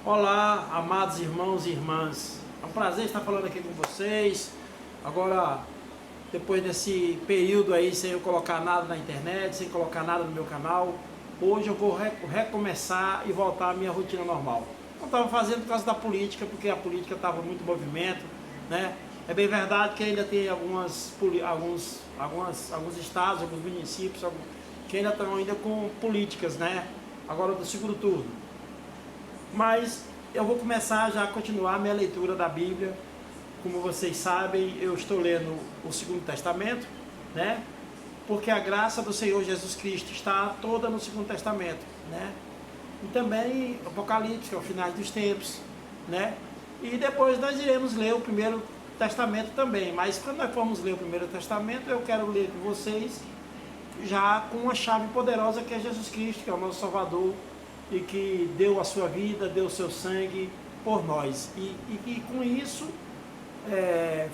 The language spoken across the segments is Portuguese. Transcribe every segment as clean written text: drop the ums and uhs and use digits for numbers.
Olá, amados irmãos e irmãs. É um prazer estar falando aqui com vocês. Agora, depois desse período aí sem eu colocar nada na internet, sem colocar nada no meu canal, hoje eu vou recomeçar e voltar à minha rotina normal. Não estava fazendo por causa da política, porque a política estava muito em movimento, né? É bem verdade que ainda tem alguns estados, alguns municípios que ainda estão com políticas, né? Agora do segundo turno. Mas eu vou começar já a continuar a minha leitura da Bíblia. Como vocês sabem, eu estou lendo o Segundo Testamento, né? Porque a graça do Senhor Jesus Cristo está toda no Segundo Testamento, né? E também Apocalipse, que é o final dos tempos, né? E depois nós iremos ler o Primeiro Testamento também. Mas quando nós formos ler o Primeiro Testamento, eu quero ler com vocês já com uma chave poderosa que é Jesus Cristo, que é o nosso Salvador, e que deu a sua vida, deu o seu sangue por nós. E com isso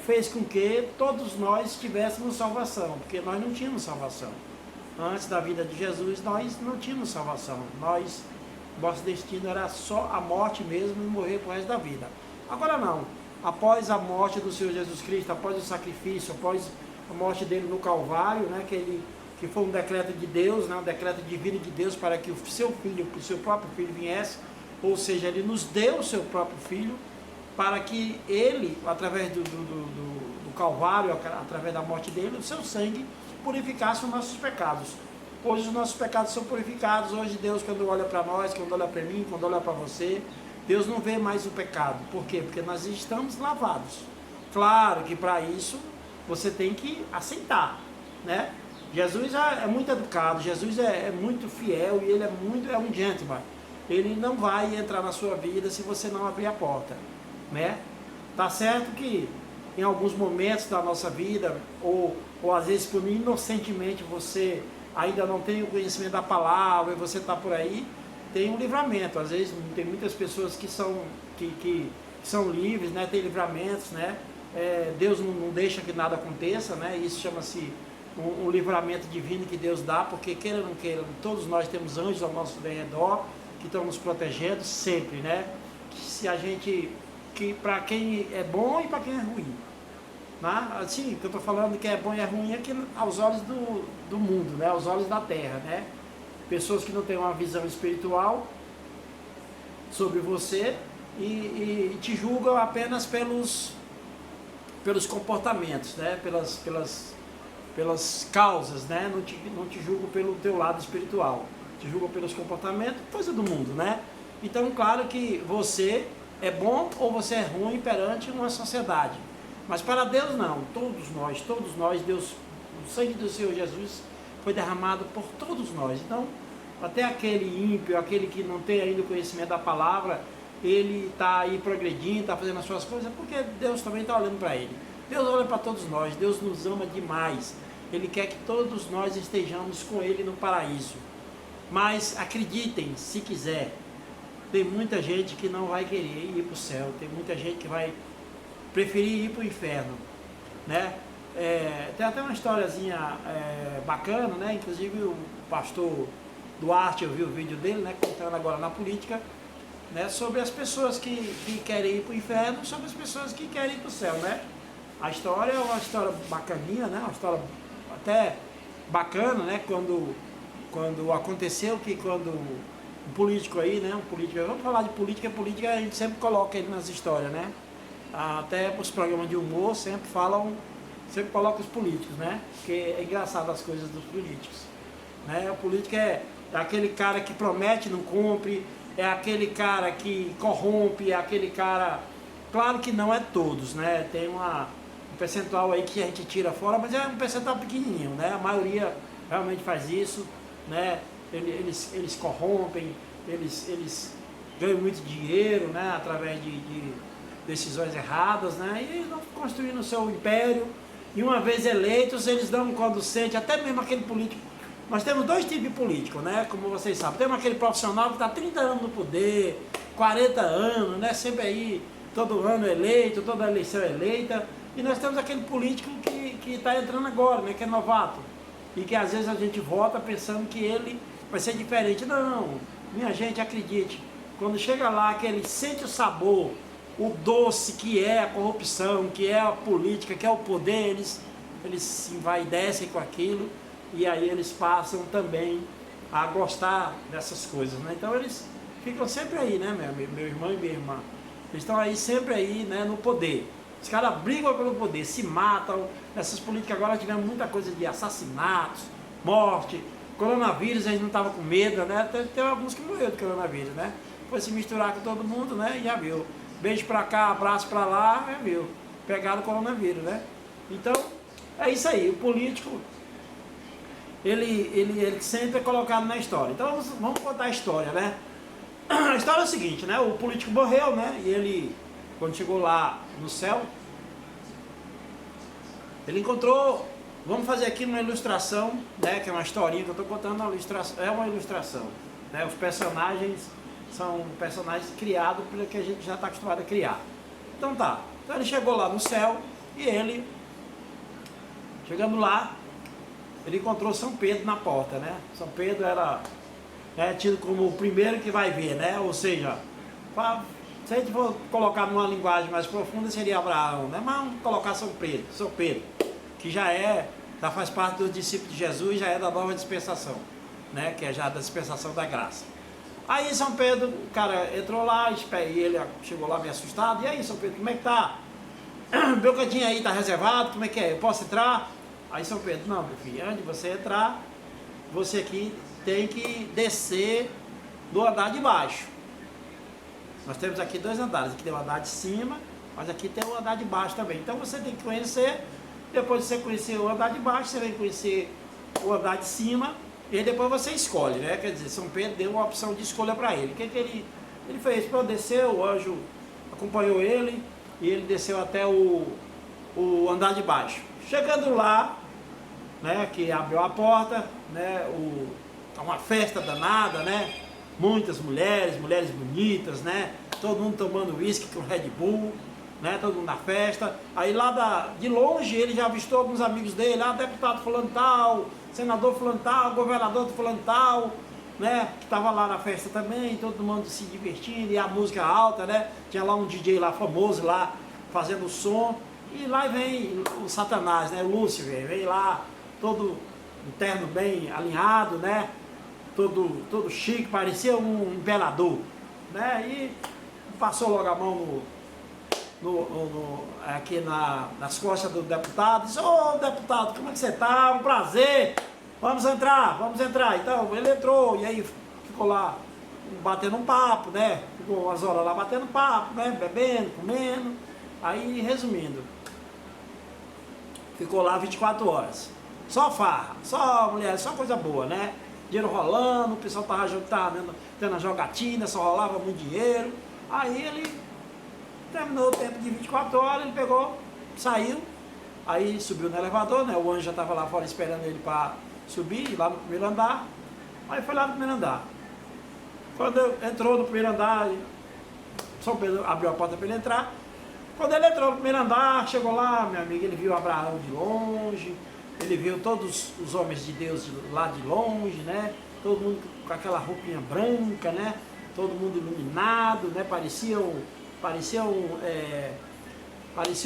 fez com que todos nós tivéssemos salvação, porque nós não tínhamos salvação. Antes da vida de Jesus, nós não tínhamos salvação. Nosso destino era só a morte mesmo e morrer pro resto da vida. Agora não. Após a morte do Senhor Jesus Cristo, após o sacrifício, após a morte dele no Calvário, né, que foi um decreto de Deus, né, um decreto divino de Deus para que o seu próprio filho viesse, ou seja, ele nos deu o seu próprio filho, para que ele, através do Calvário, através da morte dele, o seu sangue purificasse os nossos pecados. Hoje os nossos pecados são purificados. Hoje Deus, quando olha para nós, quando olha para mim, quando olha para você, Deus não vê mais o pecado. Por quê? Porque nós estamos lavados. Claro que para isso você tem que aceitar, né? Jesus é muito educado, Jesus é muito fiel e ele é um gentleman. Ele não vai entrar na sua vida se você não abrir a porta, né? Tá certo que em alguns momentos da nossa vida, ou às vezes por inocentemente você ainda não tem o conhecimento da palavra e você está por aí, tem um livramento. Às vezes tem muitas pessoas que são livres, né? Tem livramentos, né? Deus não deixa que nada aconteça, né? Isso chama-se um livramento divino que Deus dá, porque queira ou não queira, todos nós temos anjos ao nosso redor que estão nos protegendo sempre, né? Para quem é bom e para quem é ruim, né? Assim, que eu estou falando que é bom e é ruim aqui aos olhos do mundo, né? Aos olhos da terra, né? Pessoas que não têm uma visão espiritual sobre você e te julgam apenas pelos comportamentos, né? Pelas causas, né? Não te julgo pelo teu lado espiritual, te julgo pelos comportamentos, coisa do mundo, né? Então, claro que você é bom ou você é ruim perante uma sociedade, mas para Deus não. Todos nós, Deus, o sangue do Senhor Jesus foi derramado por todos nós. Então, até aquele ímpio, aquele que não tem ainda o conhecimento da palavra, ele está aí progredindo, está fazendo as suas coisas, porque Deus também está olhando para ele. Deus olha para todos nós, Deus nos ama demais. Ele quer que todos nós estejamos com Ele no paraíso. Mas acreditem, se quiser, tem muita gente que não vai querer ir para o céu, tem muita gente que vai preferir ir para o inferno, né? Tem até uma historiazinha bacana, né? Inclusive o pastor Duarte, eu vi o vídeo dele, né? Contando agora na política, né? Sobre as pessoas que querem ir para o inferno, sobre as pessoas que querem ir para o céu, né? A história é uma história bacaninha, né? Uma história até bacana, né? Quando aconteceu que quando um político aí, né? Vamos falar de política a gente sempre coloca ele nas histórias, né? Até os programas de humor sempre colocam os políticos, né? Porque é engraçado as coisas dos políticos, né? O político é aquele cara que promete e não cumpre, é aquele cara que corrompe, é aquele cara... Claro que não é todos, né? Tem um percentual aí que a gente tira fora, mas é um percentual pequenininho, né? A maioria realmente faz isso, né? Eles corrompem, eles ganham muito dinheiro, né? Através de decisões erradas, né? E eles vão construindo o seu império, e uma vez eleitos, eles dão um conducente, até mesmo aquele político. Nós temos dois tipos de político, né? Como vocês sabem. Temos aquele profissional que está 30 anos no poder, 40 anos, né? Sempre aí, todo ano eleito, toda eleição eleita. E nós temos aquele político que está entrando agora, né? Que é novato. E que às vezes a gente vota pensando que ele vai ser diferente. Não, minha gente, acredite. quando chega lá, que ele sente o sabor, o doce que é a corrupção, que é a política, que é o poder, eles se envaidecem com aquilo, e aí eles passam também a gostar dessas coisas, né? Então eles ficam sempre aí, né, meu irmão e minha irmã? Eles estão aí sempre aí, né, no poder. Os caras brigam pelo poder, se matam. Essas políticas agora tivemos muita coisa de assassinatos, morte, coronavírus, eles não estavam com medo, né? Tem alguns que morreram de coronavírus, né? Foi se misturar com todo mundo, né? E já viu. Beijo pra cá, abraço pra lá, já viu. Pegaram o coronavírus, né? Então, é isso aí. O político, ele sempre é colocado na história. Então, vamos contar a história, né? A história é o seguinte, né? O político morreu, né? E ele, quando chegou lá no céu, ele encontrou, vamos fazer aqui uma ilustração, né? Que é uma historinha que eu estou contando, é uma ilustração, né? Os personagens são personagens criados pelo que a gente já está acostumado a criar. Então tá, então ele chegou lá no céu e ele, chegando lá, ele encontrou São Pedro na porta, né? São Pedro era tido como o primeiro que vai ver, né? Ou seja, se a gente for colocar numa linguagem mais profunda, seria Abraão, né? Mas vamos colocar São Pedro, que já faz parte dos discípulos de Jesus, já é da nova dispensação, né? Que é já da dispensação da graça. Aí São Pedro, o cara entrou lá, e ele chegou lá meio assustado. E aí, São Pedro, como é que tá? Meu cantinho aí tá reservado, como é que é? Eu posso entrar? Aí São Pedro, não, meu filho, antes de você entrar, você aqui tem que descer do andar de baixo. Nós temos aqui 2 andares, aqui tem o andar de cima, mas aqui tem o andar de baixo também. Então você tem que conhecer, depois de você conhecer o andar de baixo, você vem conhecer o andar de cima, e depois você escolhe, né? Quer dizer, São Pedro deu uma opção de escolha para ele. O que ele fez? Para descer, o anjo acompanhou ele, e ele desceu até o andar de baixo. Chegando lá, né, que abriu a porta, né, uma festa danada, né? Muitas mulheres bonitas, né? Todo mundo tomando uísque com Red Bull, né? Todo mundo na festa. Aí lá de longe ele já avistou alguns amigos dele, deputado fulano tal, senador fulano tal, governador fulano tal, né? Que estava lá na festa também, todo mundo se divertindo, e a música alta, né? Tinha lá um DJ lá famoso lá, fazendo som, e lá vem o Satanás, né? O Lúcifer, vem lá, todo um terno bem alinhado, né? Todo chique, parecia um imperador, né? E passou logo a mão aqui nas costas do deputado, disse: ô deputado, como é que você tá? Um prazer, vamos entrar. Então ele entrou, e aí ficou lá batendo um papo, né? Ficou umas horas lá batendo papo, né? Bebendo, comendo. Aí, resumindo, ficou lá 24 horas. Só farra, só mulher, só coisa boa, né? Dinheiro rolando, o pessoal tava tendo a jogatina, só rolava muito dinheiro. Aí ele terminou o tempo de 24 horas, ele pegou, saiu, aí subiu no elevador, né? O anjo já estava lá fora esperando ele para subir, lá no primeiro andar. Aí foi lá no primeiro andar. Quando entrou no primeiro andar, São Pedro abriu a porta para ele entrar. Quando ele entrou no primeiro andar, chegou lá, meu amigo, ele viu Abraão de longe, ele viu todos os homens de Deus lá de longe, né? Todo mundo com aquela roupinha branca, né? Todo mundo iluminado, né? Pareciam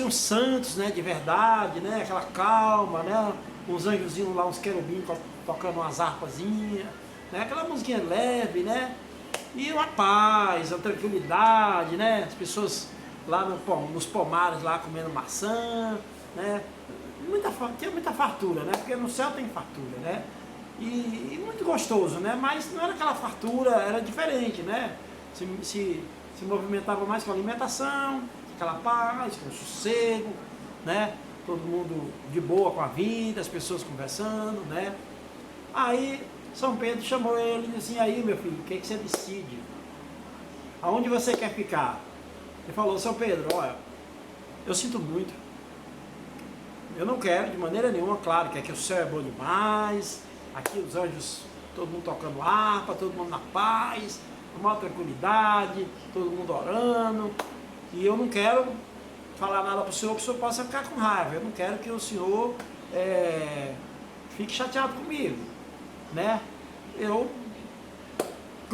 santos, né? De verdade, né? Aquela calma, né? Uns anjozinhos lá, uns querubins tocando umas harpazinhas, né? Aquela musiquinha leve, né? E uma paz, a tranquilidade, né? As pessoas lá nos pomares lá comendo maçã, né? Tinha muita fartura, né? Porque no céu tem fartura, né? E muito gostoso, né? Mas não era aquela fartura, era diferente, né? Se movimentava mais com a alimentação, aquela paz, com sossego, né? Todo mundo de boa com a vida, as pessoas conversando, né? Aí São Pedro chamou ele e disse assim: aí, meu filho, o que você decide? Aonde você quer ficar? Ele falou: São Pedro, olha, eu sinto muito. Eu não quero de maneira nenhuma, claro, que aqui o céu é bom demais, aqui os anjos, todo mundo tocando harpa, todo mundo na paz, uma tranquilidade, todo mundo orando, e eu não quero falar nada para o senhor possa ficar com raiva, eu não quero que o senhor fique chateado comigo, né? Eu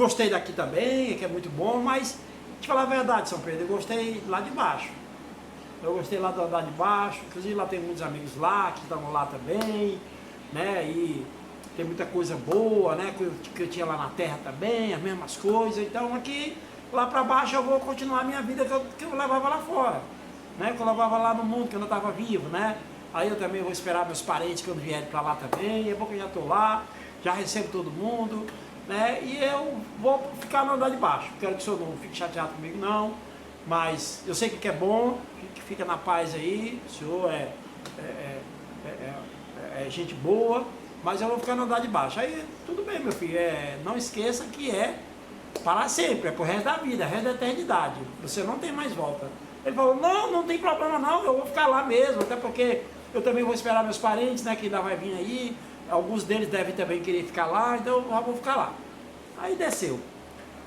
Gostei daqui também, que é muito bom, mas, te falar a verdade, São Pedro, eu gostei lá de baixo. Eu gostei lá do andar de baixo, inclusive lá tem muitos amigos lá, que estão lá também, né, e tem muita coisa boa, né, que eu tinha lá na terra também, as mesmas coisas. Então aqui, lá para baixo eu vou continuar a minha vida que eu levava lá fora, né, que eu levava lá no mundo, que eu não estava vivo, né. Aí eu também vou esperar meus parentes quando vierem para lá também, é bom que eu já estou lá, já recebo todo mundo, né, e eu vou ficar no andar de baixo. Quero que o senhor não fique chateado comigo não, mas eu sei que é bom, que fica na paz aí, o senhor é gente boa, mas eu vou ficar no andar de baixo. Aí tudo bem, meu filho, não esqueça que é para sempre, é pro resto da vida, é resto da eternidade, você não tem mais volta. Ele falou, não tem problema não, eu vou ficar lá mesmo, até porque eu também vou esperar meus parentes, né, que ainda vai vir aí, alguns deles devem também querer ficar lá, então eu já vou ficar lá. Aí desceu.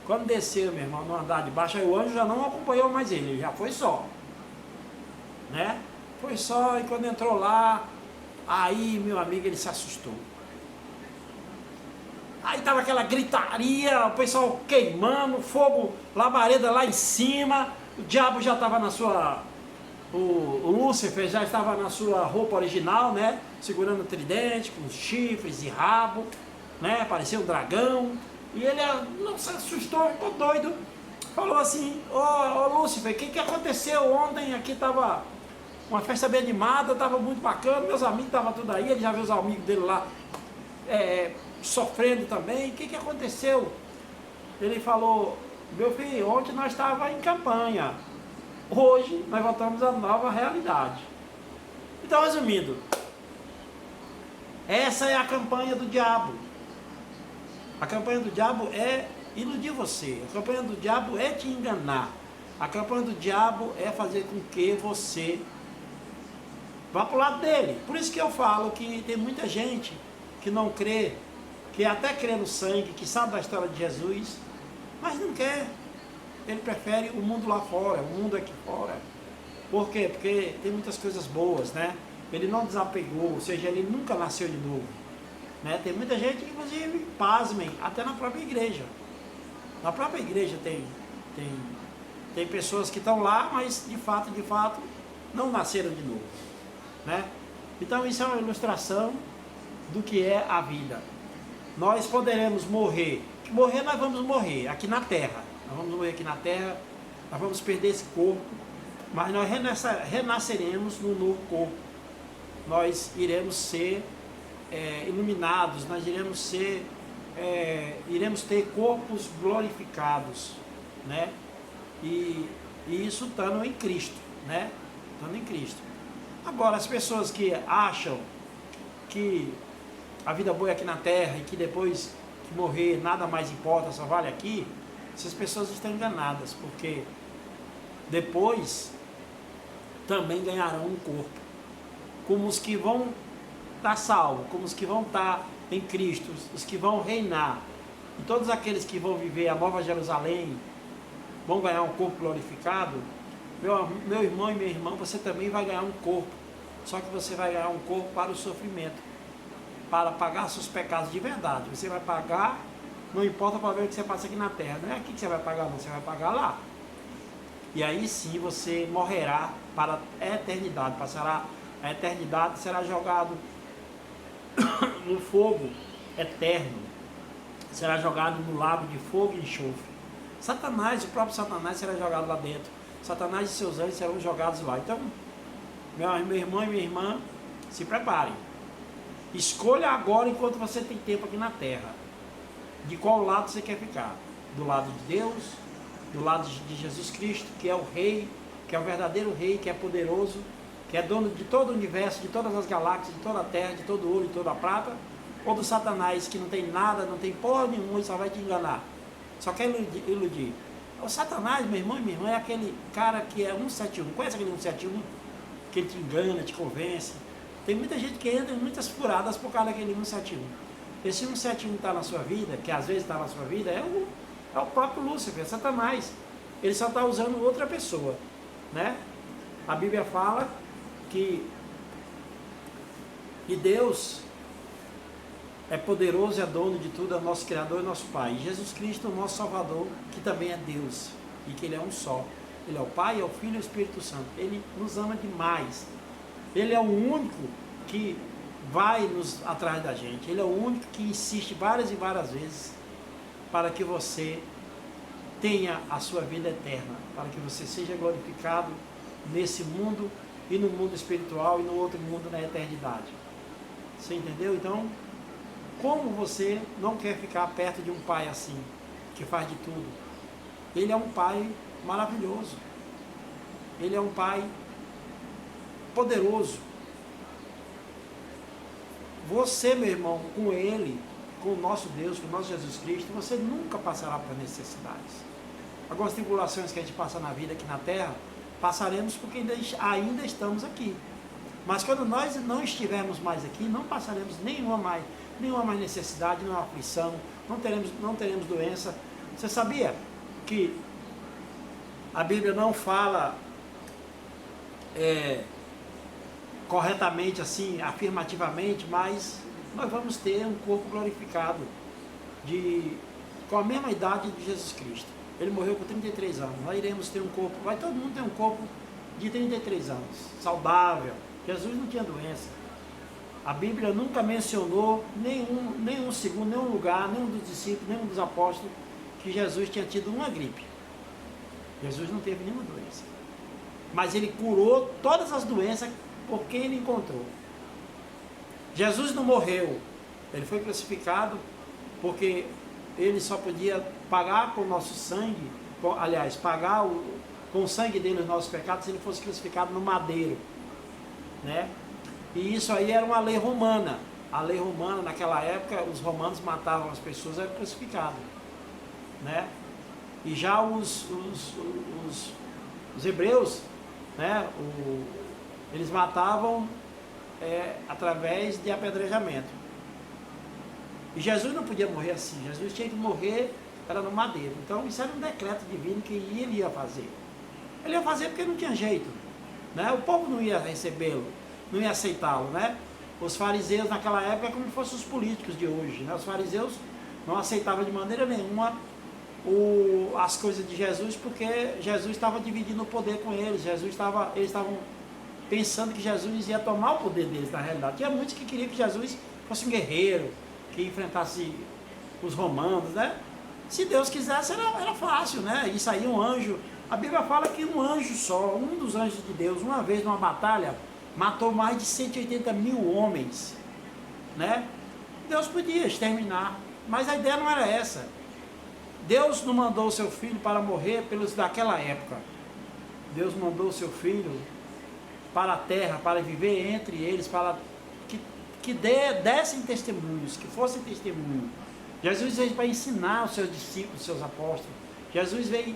Quando desceu, meu irmão, no andar de baixo, aí o anjo já não acompanhou mais ele já foi só, né? Foi só, e quando entrou lá, aí, meu amigo, ele se assustou. Aí tava aquela gritaria, o pessoal queimando, fogo, labareda lá em cima, o diabo já estava na sua... O Lúcifer já estava na sua roupa original, né? Segurando o tridente, com chifres e rabo, né? Parecia um dragão. E ele não se assustou, ficou doido. Falou assim, ô Lúcifer, o que aconteceu ontem? Aqui estava uma festa bem animada, estava muito bacana, meus amigos estavam tudo aí, ele já viu os amigos dele lá sofrendo também. O que aconteceu? Ele falou, meu filho, ontem nós estávamos em campanha. Hoje nós voltamos à nova realidade. Então, resumindo, essa é a campanha do diabo. A campanha do diabo é iludir você. A campanha do diabo é te enganar. A campanha do diabo é fazer com que você vá para o lado dele. Por isso que eu falo que tem muita gente que não crê, que até crê no sangue, que sabe da história de Jesus, mas não quer. Ele prefere o mundo lá fora, o mundo aqui fora. Por quê? Porque tem muitas coisas boas, né? Ele não desapegou, ou seja, ele nunca nasceu de novo. Né? Tem muita gente, inclusive, pasmem, até na própria igreja. Na própria igreja tem pessoas que estão lá, mas de fato, não nasceram de novo. Né? Então isso é uma ilustração do que é a vida. Nós poderemos morrer. Morrer nós vamos morrer aqui na terra. Nós vamos morrer aqui na terra, nós vamos perder esse corpo, mas nós renasceremos num novo corpo. Nós iremos ser iluminados, nós iremos ter corpos glorificados, né? E isso estando em Cristo, né? Estando em Cristo. Agora, as pessoas que acham que a vida boa é aqui na terra e que depois que morrer nada mais importa, só vale aqui, essas pessoas estão enganadas, porque depois também ganharão um corpo, como os que vão estar salvos, como os que vão estar em Cristo, os que vão reinar, e todos aqueles que vão viver a Nova Jerusalém, vão ganhar um corpo glorificado. Meu irmão e minha irmã, você também vai ganhar um corpo, só que você vai ganhar um corpo para o sofrimento, para pagar seus pecados de verdade. Você vai pagar, não importa para ver o que você passa aqui na terra, não é aqui que você vai pagar não, você vai pagar lá. E aí sim você morrerá para a eternidade, passará a eternidade, será jogado no fogo eterno, será jogado no lago de fogo e enxofre. Satanás, o próprio Satanás será jogado lá dentro. Satanás e seus anjos serão jogados lá. Então, meu irmão e minha irmã, se preparem. Escolha agora, enquanto você tem tempo aqui na terra, de qual lado você quer ficar. Do lado de Deus, do lado de Jesus Cristo, que é o Rei, que é o verdadeiro Rei, que é poderoso, que é dono de todo o universo, de todas as galáxias, de toda a terra, de todo o ouro e toda a prata, ou do Satanás, que não tem nada, não tem porra nenhuma e só vai te enganar, só quer iludir. O Satanás, meu irmão e minha irmã, é aquele cara que é 171, conhece aquele 171? Que ele te engana, te convence. Tem muita gente que entra em muitas furadas por causa daquele 171. Esse 171 está na sua vida, que às vezes está na sua vida, é o próprio Lúcifer, Satanás. Ele só está usando outra pessoa, né? A Bíblia fala que Deus é poderoso, é dono de tudo, é o nosso Criador e nosso Pai. E Jesus Cristo é o nosso Salvador, que também é Deus, e que Ele é um só. Ele é o Pai, é o Filho e o Espírito Santo. Ele nos ama demais. Ele é o único que vai nos atrás da gente. Ele é o único que insiste várias e várias vezes para que você tenha a sua vida eterna, para que você seja glorificado nesse mundo e no mundo espiritual e no outro mundo na eternidade. Você entendeu? Então, como você não quer ficar perto de um pai assim, que faz de tudo? Ele é um pai maravilhoso. Ele é um pai poderoso. Você, meu irmão, com ele, com o nosso Deus, com o nosso Jesus Cristo, você nunca passará por necessidades. Algumas tribulações que a gente passa na vida aqui na terra, passaremos porque ainda estamos aqui. Mas quando nós não estivermos mais aqui, não passaremos nenhuma mais necessidade, nenhuma aflição, não teremos doença. Você sabia que a Bíblia não fala corretamente assim, afirmativamente, mas nós vamos ter um corpo glorificado com a mesma idade de Jesus Cristo. Ele morreu com 33 anos. Nós iremos ter um corpo, vai todo mundo ter um corpo de 33 anos, saudável. Jesus não tinha doença. A Bíblia nunca mencionou nenhum segundo, nenhum lugar, nenhum dos discípulos, nenhum dos apóstolos, que Jesus tinha tido uma gripe. Jesus não teve nenhuma doença. Mas ele curou todas as doenças por quem ele encontrou. Jesus não morreu. Ele foi crucificado porque ele só podia pagar com o nosso sangue, pagar com o sangue dele os nossos pecados se ele fosse crucificado no madeiro, né? E isso aí era uma lei romana. A lei romana, naquela época, os romanos matavam as pessoas, eram crucificados, né? E já os hebreus, né? Eles matavam através de apedrejamento. E Jesus não podia morrer assim. Jesus tinha que morrer, era no madeiro. Então isso era um decreto divino que ele ia fazer. Ele ia fazer porque não tinha jeito, né? O povo não ia recebê-lo, não ia aceitá-lo, né? Os fariseus naquela época é como se fossem os políticos de hoje, né? Os fariseus não aceitavam de maneira nenhuma as coisas de Jesus, porque Jesus estava dividindo o poder com eles. Eles estavam pensando que Jesus ia tomar o poder deles, na realidade. Tinha muitos que queriam que Jesus fosse um guerreiro, que enfrentasse os romanos, né? Se Deus quisesse, era fácil, né? E saía um anjo. A Bíblia fala que um anjo só, um dos anjos de Deus, uma vez numa batalha, matou mais de 180 mil homens, né? Deus podia exterminar, mas a ideia não era essa. Deus não mandou o seu filho para morrer pelos daquela época. Deus mandou o seu filho para a terra, para viver entre eles, para que dessem testemunhos, que fossem testemunhos. Jesus veio para ensinar os seus discípulos, os seus apóstolos. Jesus veio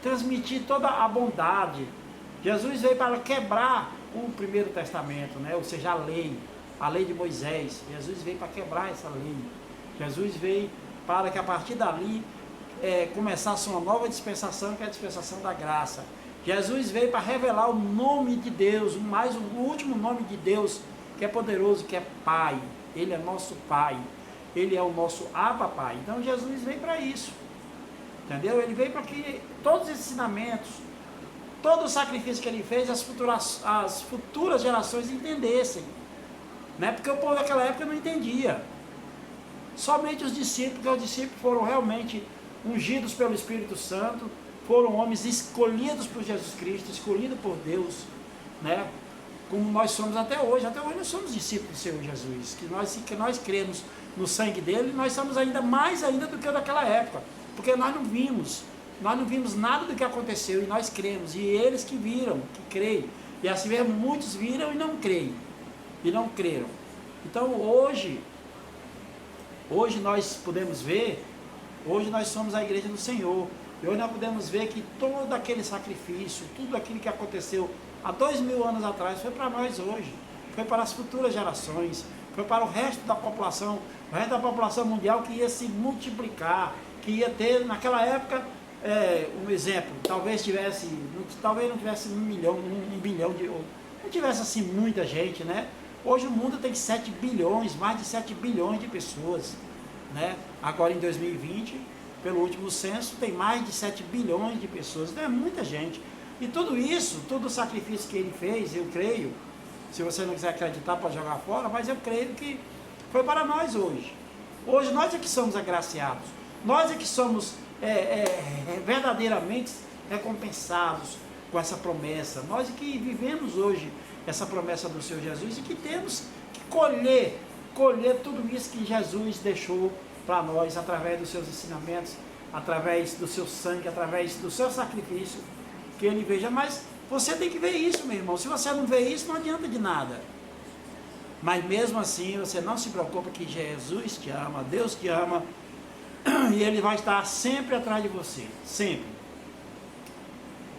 transmitir toda a bondade. Jesus veio para quebrar o primeiro testamento, né? Ou seja, a lei de Moisés. Jesus veio para quebrar essa lei. Jesus veio para que a partir dali começasse uma nova dispensação, que é a dispensação da graça. Jesus veio para revelar o nome de Deus, o último nome de Deus, que é poderoso, que é Pai. Ele é nosso Pai. Ele é o nosso Abba Pai. Então Jesus veio para isso. Entendeu? Ele veio para que todos os ensinamentos, todo o sacrifício que ele fez, as futuras gerações entendessem. Né? Porque o povo daquela época não entendia. Somente os discípulos, porque os discípulos foram realmente ungidos pelo Espírito Santo, foram homens escolhidos por Jesus Cristo, escolhidos por Deus, né? Como nós somos até hoje. Até hoje nós somos discípulos do Senhor Jesus, que nós cremos no sangue dele, nós somos ainda mais do que daquela época, porque nós não vimos nada do que aconteceu, e nós cremos, e eles que viram, que creem, e assim mesmo muitos viram e não creem, e não creram. Então hoje nós podemos ver, hoje nós somos a igreja do Senhor, e hoje nós podemos ver que todo aquele sacrifício, tudo aquilo que aconteceu há 2000 anos atrás, foi para nós hoje, foi para as futuras gerações, foi para o resto da população mundial, que ia se multiplicar, que ia ter, naquela época, um exemplo, talvez não tivesse 1 bilhão, não tivesse assim muita gente, né? Hoje o mundo tem 7 bilhões, mais de 7 bilhões de pessoas, né? Agora em 2020, pelo último censo, tem mais de 7 bilhões de pessoas, então é muita gente. E tudo isso, todo o sacrifício que ele fez, eu creio, se você não quiser acreditar, pode jogar fora, mas eu creio que foi para nós hoje. Hoje nós é que somos agraciados, nós é que somos verdadeiramente recompensados com essa promessa, nós é que vivemos hoje essa promessa do Senhor Jesus e que temos que colher tudo isso que Jesus deixou para nós, através dos seus ensinamentos, através do seu sangue, através do seu sacrifício, que ele veja. Mas você tem que ver isso, meu irmão. Se você não vê isso, não adianta de nada. Mas mesmo assim, você não se preocupa, que Jesus te ama, Deus te ama, e ele vai estar sempre atrás de você, sempre.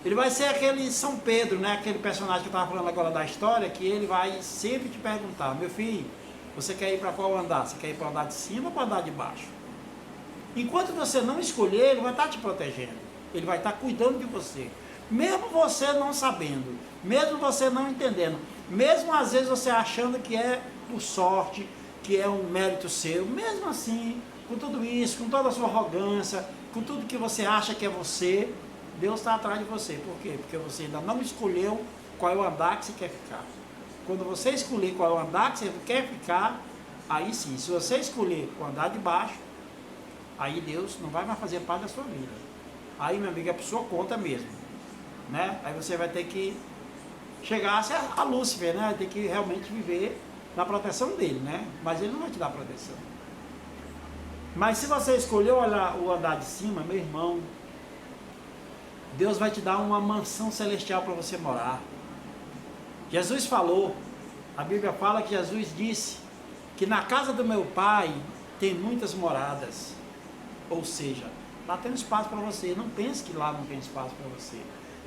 Ele vai ser aquele São Pedro, né? Aquele personagem que eu estava falando agora da história, que ele vai sempre te perguntar: meu filho, você quer ir para qual andar? Você quer ir para o andar de cima ou para o andar de baixo? Enquanto você não escolher, ele vai estar te protegendo, ele vai estar cuidando de você, mesmo você não sabendo, mesmo você não entendendo, mesmo às vezes você achando que é por sorte, que é um mérito seu, mesmo assim, com tudo isso, com toda a sua arrogância, com tudo que você acha que é você, Deus está atrás de você. Por quê? Porque você ainda não escolheu qual é o andar que você quer ficar. Quando você escolher qual é o andar que você quer ficar, aí sim, se você escolher o andar de baixo, aí Deus não vai mais fazer parte da sua vida. Aí, meu amigo, é por sua conta mesmo, né? Aí você vai ter que chegar a Lúcifer, né? Vai ter que realmente viver na proteção dele, né? Mas ele não vai te dar proteção. Mas se você escolher o andar de cima, meu irmão, Deus vai te dar uma mansão celestial para você morar. Jesus falou, a Bíblia fala que Jesus disse que na casa do meu pai tem muitas moradas. Ou seja, lá tem espaço para você. Não pense que lá não tem espaço para você.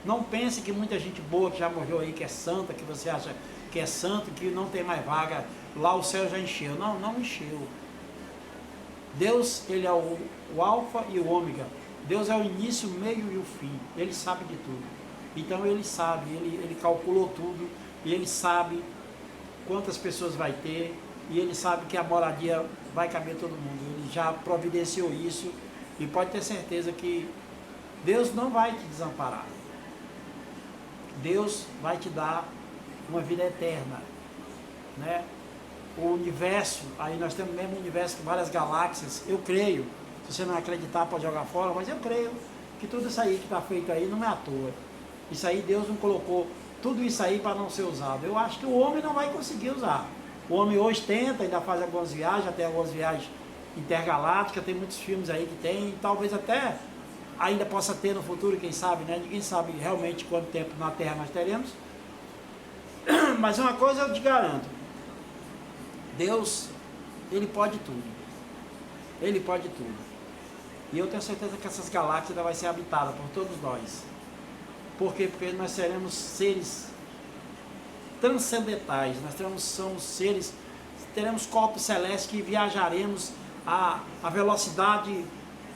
Não pense que muita gente boa que já morreu aí, que é santa, que você acha que é santo, que não tem mais vaga, lá o céu já encheu. Não, não encheu. Deus, ele é o alfa e o ômega. Deus é o início, o meio e o fim. Ele sabe de tudo. Então ele sabe, ele calculou tudo, e ele sabe quantas pessoas vai ter, e ele sabe que a moradia vai caber todo mundo. Ele já providenciou isso, e pode ter certeza que Deus não vai te desamparar. Deus vai te dar uma vida eterna, né? O universo, aí nós temos mesmo um universo com várias galáxias. Eu creio, se você não acreditar pode jogar fora, mas eu creio que tudo isso aí que está feito aí não é à toa. Isso aí Deus não colocou tudo isso aí para não ser usado. Eu acho que o homem não vai conseguir usar. O homem hoje tenta, ainda faz algumas viagens, até algumas viagens intergalácticas, tem muitos filmes aí que tem, e talvez até ainda possa ter no futuro, quem sabe, né? Ninguém sabe realmente quanto tempo na Terra nós teremos. Mas uma coisa eu te garanto, Deus, ele pode tudo. Ele pode tudo. E eu tenho certeza que essas galáxias ainda vai ser habitada por todos nós. Por quê? Porque nós seremos seres transcendentais, somos seres, teremos corpos celestes que viajaremos a velocidade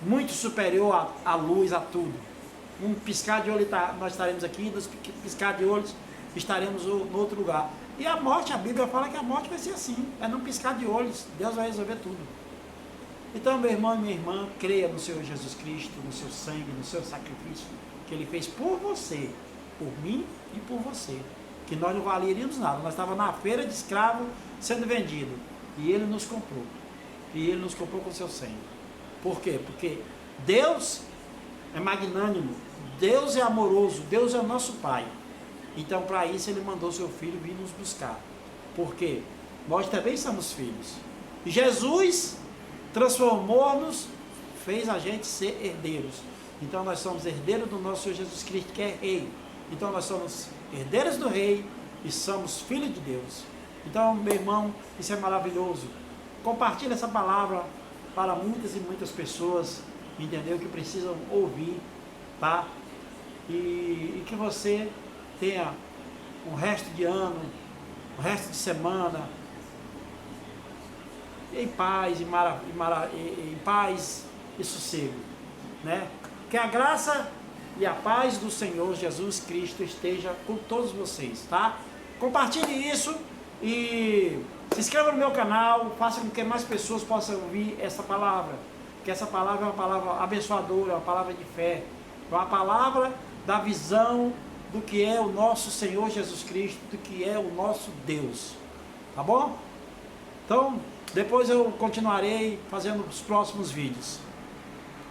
muito superior à luz, a tudo. Um piscar de olho nós estaremos aqui, nos piscar de olhos estaremos no outro lugar. E a morte, a Bíblia fala que a morte vai ser assim, é num piscar de olhos, Deus vai resolver tudo. Então, meu irmão e minha irmã, creia no Senhor Jesus Cristo, no seu sangue, no seu sacrifício, que Ele fez por você, por mim e por você, que nós não valeríamos nada, nós estávamos na feira de escravo sendo vendido, e Ele nos comprou, e Ele nos comprou com o seu sangue. Por quê? Porque Deus é magnânimo, Deus é amoroso, Deus é o nosso Pai. Então, para isso, Ele mandou seu Filho vir nos buscar. Por quê? Nós também somos filhos. E Jesus transformou-nos, fez a gente ser herdeiros. Então, nós somos herdeiros do nosso Senhor Jesus Cristo, que é Rei. Então, nós somos herdeiros do Rei e somos filhos de Deus. Então, meu irmão, isso é maravilhoso. Compartilhe essa palavra para muitas e muitas pessoas, entendeu? Que precisam ouvir, tá? E que você tenha um resto de ano, um resto de semana em paz, em paz e sossego, né? Que a graça e a paz do Senhor Jesus Cristo esteja com todos vocês, tá? Compartilhe isso E se inscreva no meu canal, faça com que mais pessoas possam ouvir essa palavra. Que essa palavra é uma palavra abençoadora, é uma palavra de fé. É uma palavra da visão do que é o nosso Senhor Jesus Cristo, do que é o nosso Deus. Tá bom? Então, depois eu continuarei fazendo os próximos vídeos.